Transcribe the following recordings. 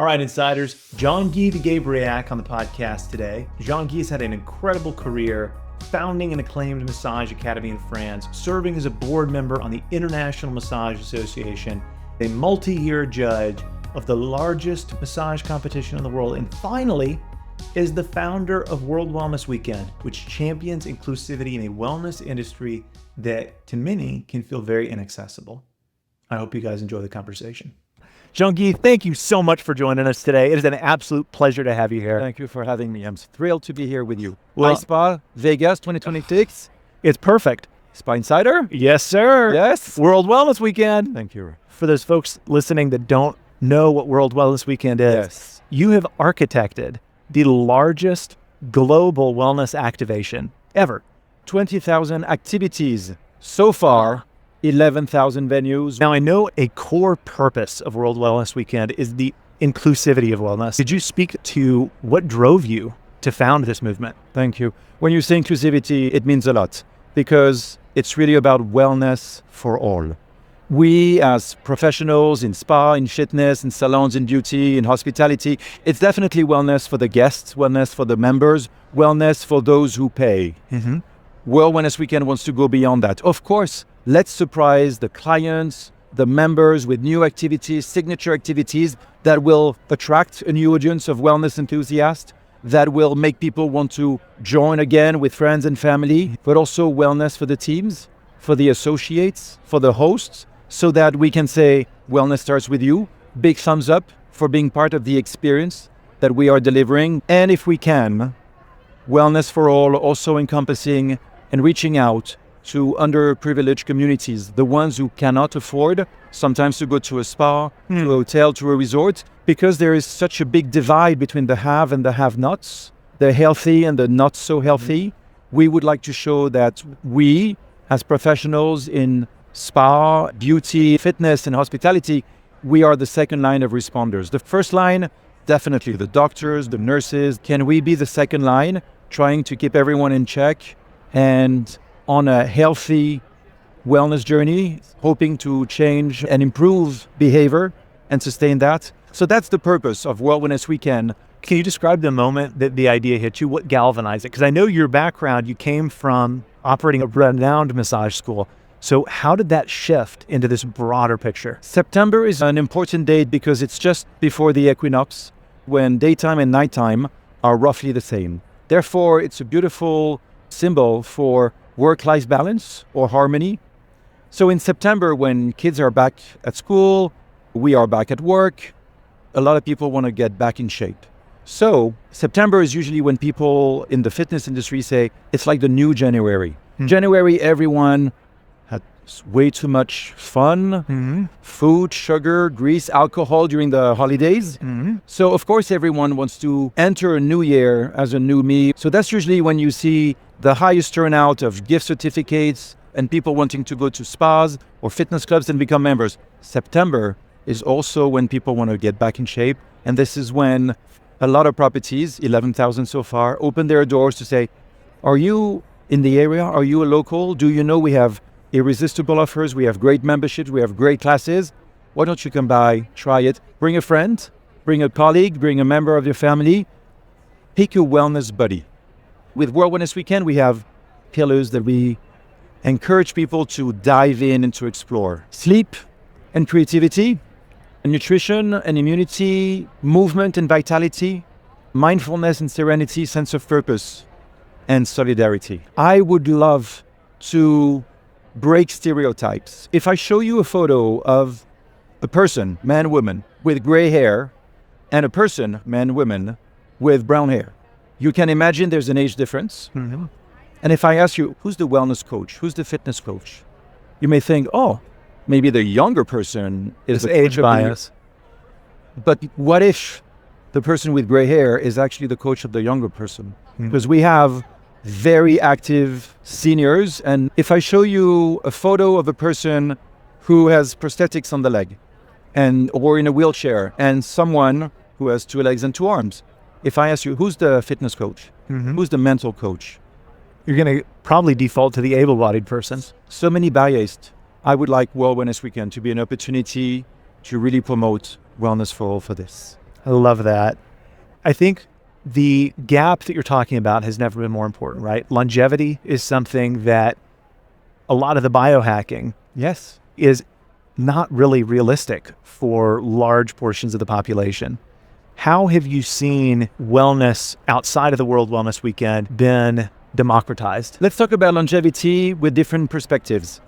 All right, insiders, Jean-Guy de Gabriac on the podcast today. Jean-Guy has had an incredible career founding an acclaimed massage academy in France, serving as a board member on the International Massage Association, a multi-year judge of the largest massage competition in the world, and finally is the founder of World Wellness Weekend, which champions inclusivity in a wellness industry that to many can feel very inaccessible. I hope you guys enjoy the conversation. Jean-Guy, thank you so much for joining us today. It is an absolute pleasure to have you here. Thank you for having me. I'm thrilled to be here with you. Well, iSpa Vegas 2026. It's perfect. Spa Insider? Yes, sir. Yes. World Wellness Weekend. Thank you. For those folks listening that don't know what World Wellness Weekend is, Yes. You have architected the largest global wellness activation ever. 20,000 activities so far, 11,000 venues. Now, I know a core purpose of World Wellness Weekend is the inclusivity of wellness. Could you speak to what drove you to found this movement? Thank you. When you say inclusivity, it means a lot because it's really about wellness for all. We as professionals in spa, in fitness, in salons, in beauty, in hospitality, it's definitely wellness for the guests, wellness for the members, wellness for those who pay. Mm-hmm. World Wellness Weekend wants to go beyond that. Of course, let's surprise the clients, the members with new activities, signature activities that will attract a new audience of wellness enthusiasts, that will make people want to join again with friends and family, but also wellness for the teams, for the associates, for the hosts, so that we can say, wellness starts with you. Big thumbs up for being part of the experience that we are delivering. And if we can, wellness for all, also encompassing and reaching out to underprivileged communities, the ones who cannot afford sometimes to go to a spa, to a hotel, to a resort, because there is such a big divide between the have and the have-nots, the healthy and the not so healthy. We would like to show that we, as professionals in spa, beauty, fitness, and hospitality, we are the second line of responders. The first line, definitely the doctors, the nurses. Can we be the second line, trying to keep everyone in check and on a healthy wellness journey, hoping to change and improve behavior and sustain that? So that's the purpose of World Wellness Weekend. Can you describe the moment that the idea hit you? What galvanized it? Because I know your background, you came from operating a renowned massage school. So how did that shift into this broader picture? September is an important date because it's just before the equinox, when daytime and nighttime are roughly the same. Therefore, it's a beautiful symbol for work-life balance or harmony. So in September, when kids are back at school, we are back at work, a lot of people want to get back in shape. So September is usually when people in the fitness industry say, it's like the new January. January, everyone had way too much fun, food, sugar, grease, alcohol during the holidays. So of course, everyone wants to enter a new year as a new me. So that's usually when you see the highest turnout of gift certificates and people wanting to go to spas or fitness clubs and become members. September is also when people want to get back in shape. And this is when a lot of properties, 11,000 so far, open their doors to say, are you in the area? Are you a local? Do you know we have irresistible offers? We have great memberships. We have great classes. Why don't you come by, try it? Bring a friend, bring a colleague, bring a member of your family. Pick your wellness buddy. With World Wellness Weekend, we have pillars that we encourage people to dive in and to explore. Sleep and creativity, nutrition and immunity, movement and vitality, mindfulness and serenity, sense of purpose, and solidarity. I would love to break stereotypes. If I show you a photo of a person, man, woman, with gray hair, and a person, man, woman, with brown hair, you can imagine there's an age difference. And if I ask you, who's the wellness coach? Who's the fitness coach? You may think, oh, maybe the younger person is the age bias. But what if the person with gray hair is actually the coach of the younger person? Because we have very active seniors. And if I show you a photo of a person who has prosthetics on the leg or in a wheelchair and someone who has 2 legs and 2 arms, if I ask you, who's the fitness coach? Who's the mental coach? You're going to probably default to the able-bodied person. So many biased. I would like World Wellness Weekend to be an opportunity to really promote wellness for all for this. I love that. I think the gap that you're talking about has never been more important, right? Longevity is something that a lot of the biohacking Yes. is not really realistic for large portions of the population. How have you seen wellness outside of the World Wellness Weekend been democratized? Let's talk about longevity with different perspectives.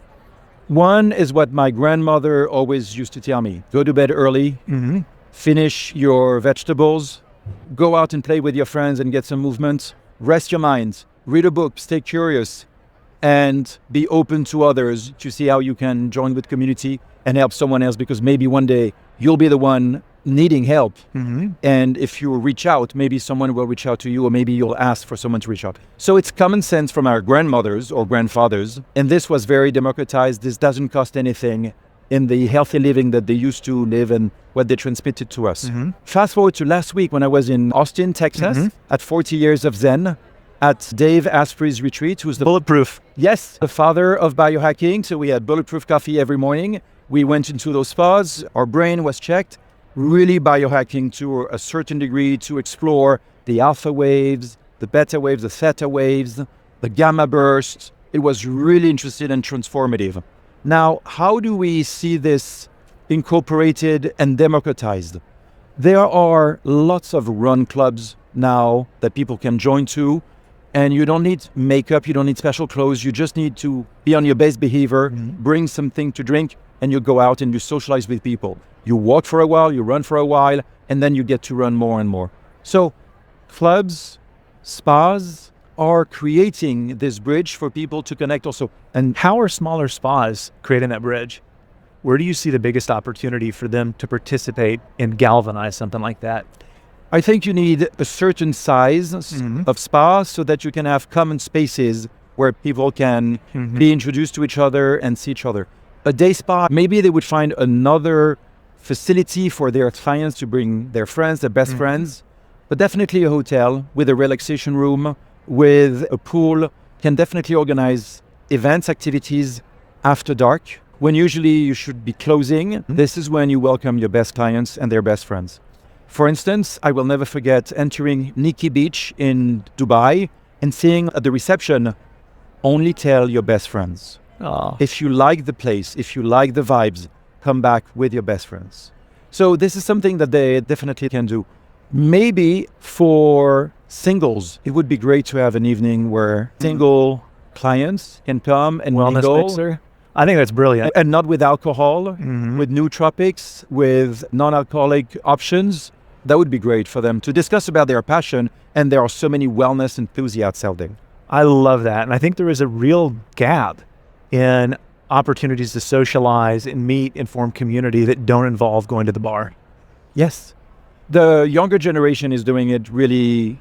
One is what my grandmother always used to tell me. Go to bed early, finish your vegetables, go out and play with your friends and get some movement, rest your mind, read a book, stay curious, and be open to others to see how you can join with community and help someone else, because maybe one day you'll be the one needing help. And if you reach out, maybe someone will reach out to you, or maybe you'll ask for someone to reach out. So it's common sense from our grandmothers or grandfathers. And this was very democratized. This doesn't cost anything in the healthy living that they used to live and what they transmitted to us. Fast forward to last week when I was in Austin, Texas, at 40 years of Zen, at Dave Asprey's retreat, who's the Bulletproof. Yes, the father of biohacking. So we had bulletproof coffee every morning. We went into those spas. Our brain was checked. Really biohacking to a certain degree to explore the alpha waves, the beta waves, the theta waves, the gamma bursts. It was really interesting and transformative. Now, how do we see this incorporated and democratized? There are lots of run clubs now that people can join to, and you don't need makeup, you don't need special clothes, you just need to be on your best behavior, bring something to drink, and you go out and you socialize with people. You walk for a while, you run for a while, and then you get to run more and more. So clubs, spas are creating this bridge for people to connect also. And how are smaller spas creating that bridge? Where do you see the biggest opportunity for them to participate and galvanize something like that? I think you need a certain size of spa so that you can have common spaces where people can be introduced to each other and see each other. A day spa, maybe they would find another facility for their clients to bring their friends, their best friends, but definitely a hotel with a relaxation room, with a pool, can definitely organize events, activities after dark, when usually you should be closing. This is when you welcome your best clients and their best friends. For instance, I will never forget entering Nikki Beach in Dubai and seeing at the reception, only tell your best friends. If you like the place, if you like the vibes, come back with your best friends. So this is something that they definitely can do. Maybe for singles, it would be great to have an evening where single clients can come and Wellness mingle. mixer. I think that's brilliant. And not with alcohol, with nootropics, with non-alcoholic options. That would be great for them to discuss about their passion. And there are so many wellness enthusiasts out there. I love that. And I think there is a real gap in opportunities to socialize and meet and form community that don't involve going to the bar. Yes. The younger generation is doing it really.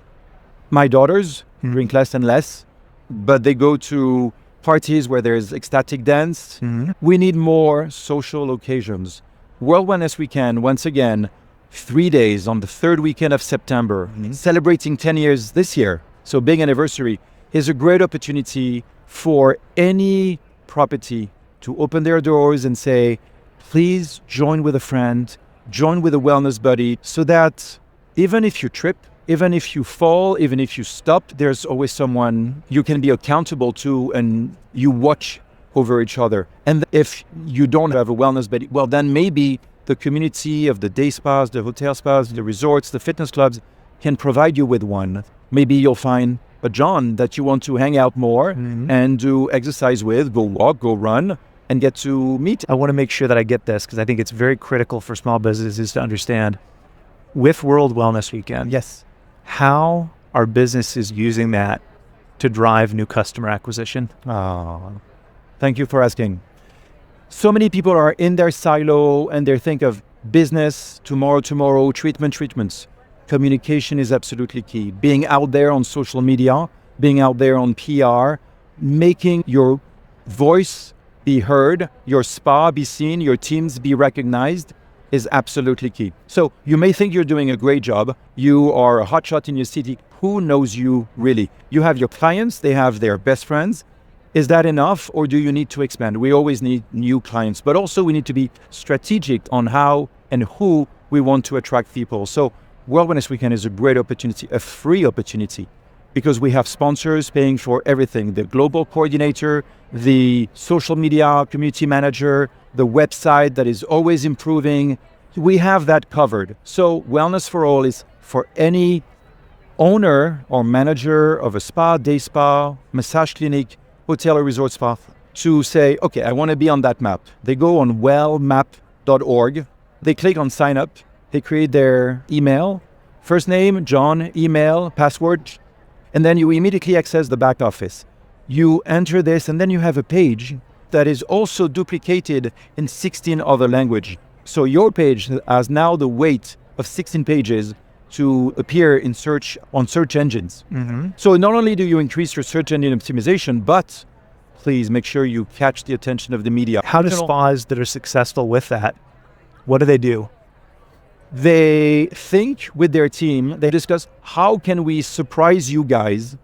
My daughters drink less and less, but they go to parties where there's ecstatic dance. We need more social occasions. World Wellness Weekend, once again, 3 days on the third weekend of September, celebrating 10 years this year. So big anniversary is a great opportunity for any property to open their doors and say, please join with a friend, join with a wellness buddy, so that even if you trip, even if you fall, even if you stop, there's always someone you can be accountable to and you watch over each other. And if you don't have a wellness buddy, well, then maybe the community of the day spas, the hotel spas, the resorts, the fitness clubs can provide you with one. Maybe you'll find a John that you want to hang out more and do exercise with, go walk, go run, and get to meet. I want to make sure that I get this because I think it's very critical for small businesses to understand. With World Wellness Weekend, Yes. how are businesses using that to drive new customer acquisition? Thank you for asking. So many people are in their silo and they think of business, tomorrow, treatments. Communication is absolutely key. Being out there on social media, being out there on PR, making your voice be heard, your spa be seen, your teams be recognized is absolutely key. So you may think you're doing a great job. You are a hotshot in your city. Who knows you really? You have your clients, they have their best friends. Is that enough, or do you need to expand? We always need new clients, but also we need to be strategic on how and who we want to attract people. So World Wellness Weekend is a great opportunity, a free opportunity, because we have sponsors paying for everything: the global coordinator, the social media community manager, the website that is always improving. We have that covered. So Wellness for All is for any owner or manager of a spa, day spa, massage clinic, hotel or resort spa to say, okay, I want to be on that map. They go on wellmap.org, they click on sign up, they create their email, first name, John, email, password, and then you immediately access the back office. You enter this, and then you have a page that is also duplicated in 16 other languages. So your page has now the weight of 16 pages to appear in search on search engines. So not only do you increase your search engine optimization, but please make sure you catch the attention of the media. How do spas that are successful with that, what do they do? They think with their team, they discuss, how can we surprise you guys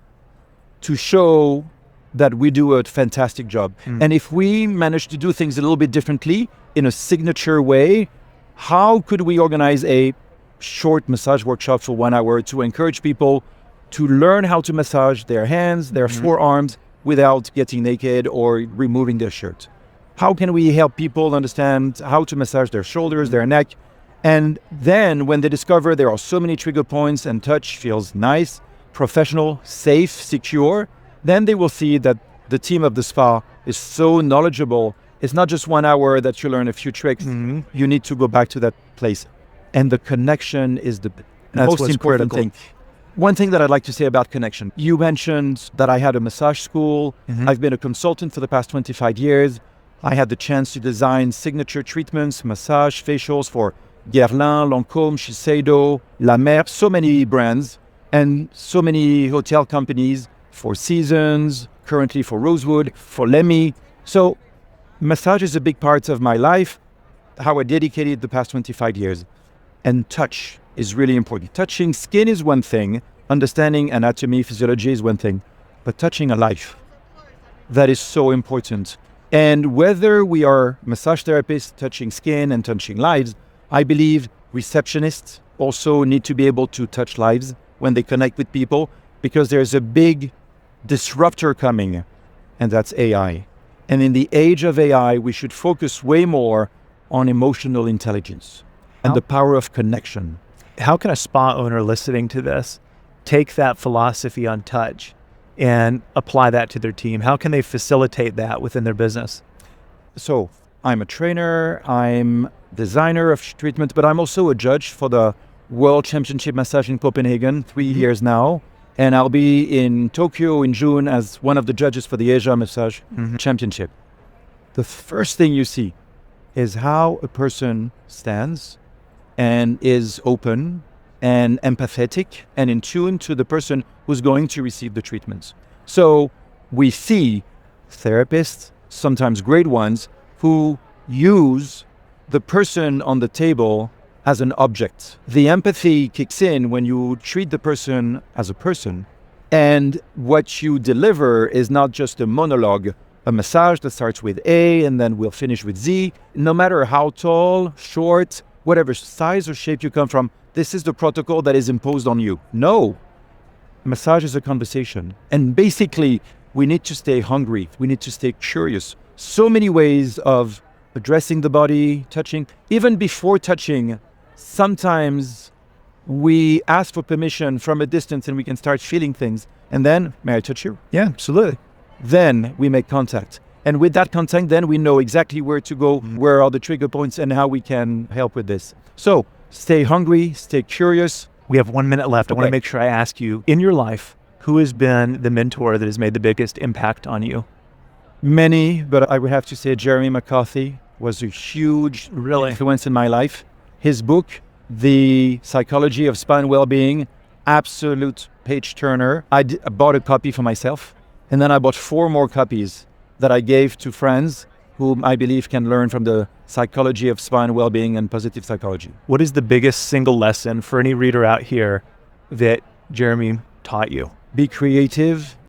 to show that we do a fantastic job? And if we manage to do things a little bit differently in a signature way, how could we organize a short massage workshop for 1 hour to encourage people to learn how to massage their hands, their forearms, without getting naked or removing their shirt? How can we help people understand how to massage their shoulders, their neck? And then when they discover there are so many trigger points and touch feels nice, professional, safe, secure, then they will see that the team of the spa is so knowledgeable. It's not just 1 hour that you learn a few tricks. You need to go back to that place. And the connection is the most important thing. One thing that I'd like to say about connection, you mentioned that I had a massage school. I've been a consultant for the past 25 years. I had the chance to design signature treatments, massage, facials for Guerlain, Lancôme, Shiseido, La Mer, so many brands, and so many hotel companies, Four Seasons, currently for Rosewood, for Lemmy. So massage is a big part of my life, how I dedicated the past 25 years. And touch is really important. Touching skin is one thing, understanding anatomy, physiology is one thing, but touching a life, that is so important. And whether we are massage therapists touching skin and touching lives, I believe receptionists also need to be able to touch lives when they connect with people, because there's a big disruptor coming, and that's AI. And in the age of AI, we should focus way more on emotional intelligence and the power of connection. How can a spa owner listening to this take that philosophy on touch and apply that to their team? How can they facilitate that within their business? So I'm a trainer, I'm designer of treatment, but I'm also a judge for the World Championship Massage in Copenhagen, 3 years now. And I'll be in Tokyo in June as one of the judges for the Asia Massage Championship. The first thing you see is how a person stands and is open and empathetic and in tune to the person who's going to receive the treatments. So we see therapists, sometimes great ones, who use the person on the table as an object. The empathy kicks in when you treat the person as a person, and what you deliver is not just a monologue, a massage that starts with A and then we'll finish with Z. No matter how tall, short, whatever size or shape you come from, this is the protocol that is imposed on you. No, massage is a conversation. And basically, we need to stay hungry. We need to stay curious. So many ways of addressing the body, touching. Even before touching, sometimes we ask for permission from a distance and we can start feeling things. And then, may I touch you? Yeah, absolutely. Then we make contact. And with that contact, then we know exactly where to go, where are the trigger points, and how we can help with this. So stay hungry, stay curious. We have 1 minute left. Okay. I want to make sure I ask you, in your life, who has been the mentor that has made the biggest impact on you? Many, but I would have to say Jeremy McCarthy was a huge influence in my life. His book, The Psychology of Spa and Wellbeing, absolute page turner. I bought a copy for myself, and then I bought 4 more copies that I gave to friends whom I believe can learn from the psychology of spa and well-being and positive psychology. What is the biggest single lesson for any reader out here that Jeremy taught you? Be creative,